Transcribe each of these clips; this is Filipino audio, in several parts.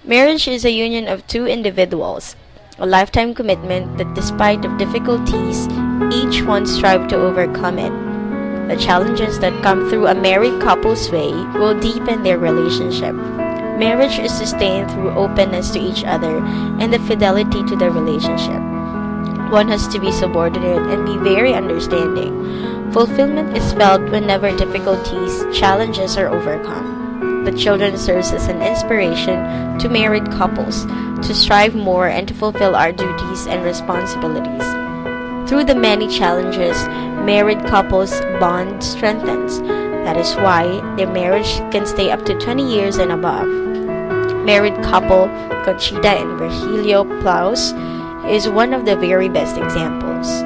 Marriage is a union of two individuals, a lifetime commitment that despite of difficulties, each one strive to overcome it. The challenges that come through a married couple's way will deepen their relationship. Marriage is sustained through openness to each other and the fidelity to the relationship. One has to be subordinate and be very understanding. Fulfillment is felt whenever difficulties, challenges are overcome. The children serves as an inspiration to married couples to strive more and to fulfill our duties and responsibilities. Through the many challenges, married couples bond strengthens. That is why their marriage can stay up to 20 years and above. Married couple Conchita and Virgilio Plaus is one of the very best examples.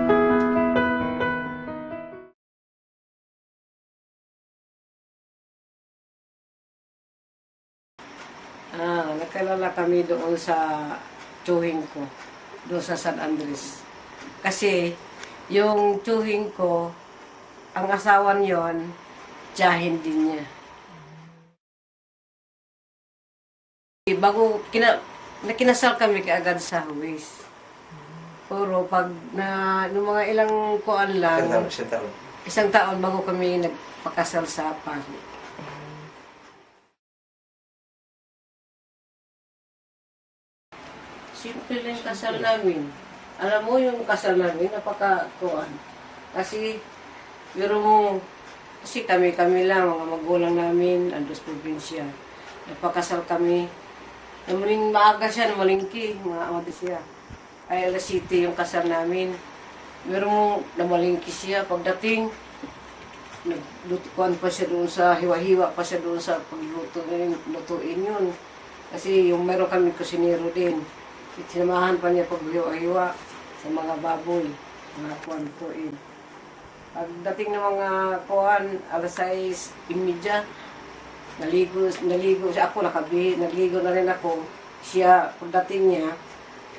Nakilala kami doon sa tsuhing ko, doon sa San Andres. Kasi yung tsuhing ko, ang asawan yon, tiyahin din niya. Bago nakinasal kami kaagad sa Huwis. Puro pag nung mga ilang kuan lang, isang taon bago kami nagpakasal sa pari. Simple lang yung kasal namin. Alam mo yung kasal namin, napaka-kuan. Kasi, pero mo, kasi kami lang, mga magulang namin, andos probinsya. Napakasal kami. Namaling maaga siya, namalingki, mga amati siya. Ay, alas City yung kasal namin. Pero mo, namalingki siya. Pagdating, naglutuan pa siya doon sa, hiwa-hiwa pa siya doon sa paglutuin yun. Kasi yung meron kami kusinero din. Sinamahan pa niya pag-hiwa-hiwa sa mga baboy, mga kuwan-kuin. Pagdating ng mga kuwan, alas 6:30, naligo siya. Ako naligo na rin ako. Siya, pagdating niya,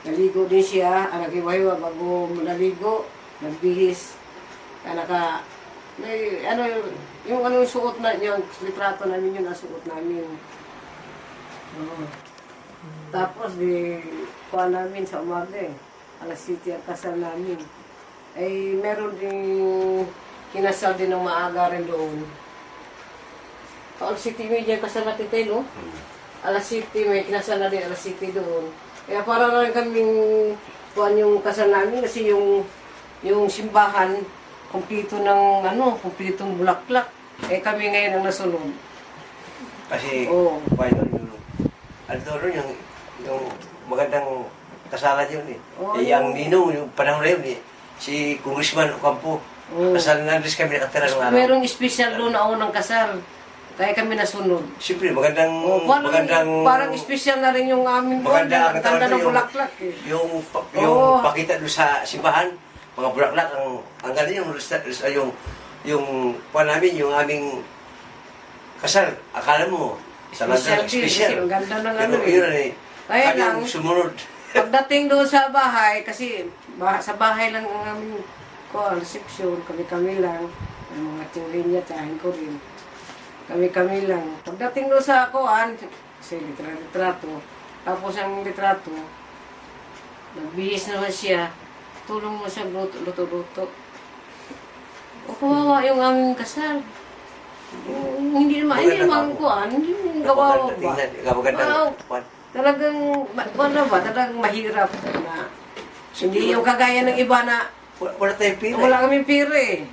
naligo din siya, naghiwa-hiwa bago naligo, nagbihis. Yung suot na, yung litrato namin yun, ang suot namin. Tapos kuha namin sa umaga alas 7 ang kasal namin. Ay meron din kinasal din ng maaga rin doon. Alas 7:30 kasal natin tayo, no? Alas 7 may kinasal na din, alas 7 doon. Kaya para lang kaming kuha yung kasal namin kasi yung simbahan kumpleto ng kumpletong bulaklak. Eh kami ngayon ang nasunod. Kasi yung magandang kasalan yun eh. Ang ninong, yung panahon na yun eh, si Congressman Ocampo. Kasal na rin kami nakatira ng araw. Merong special doon na unang kasal. Kaya kami nasunod. Siyempre, magandang... Parang special na rin yung aming doon. Maganda ng bulaklak eh. Yung pakita doon sa simbahan, mga bulaklak, ang ganda yung namin, yung aming kasal. Akala mo, special. Ang ganda ng eh. Kaya lang, sumunod. Pagdating doon sa bahay, kasi sa bahay lang ang aming reception, kami lang, ang mga tiyulin niya, tiyahin ko rin. Kami lang. Pagdating doon sa kasi litrato, tapos ang litrato, nagbihis naman siya, tulong mo siya luto-luto. O kawawa yung aming kasal. Hindi naman kawawa ba? Talagang mahirap na. Hindi yung kagaya ng iba na wala tayong pira. Wala kaming pira eh.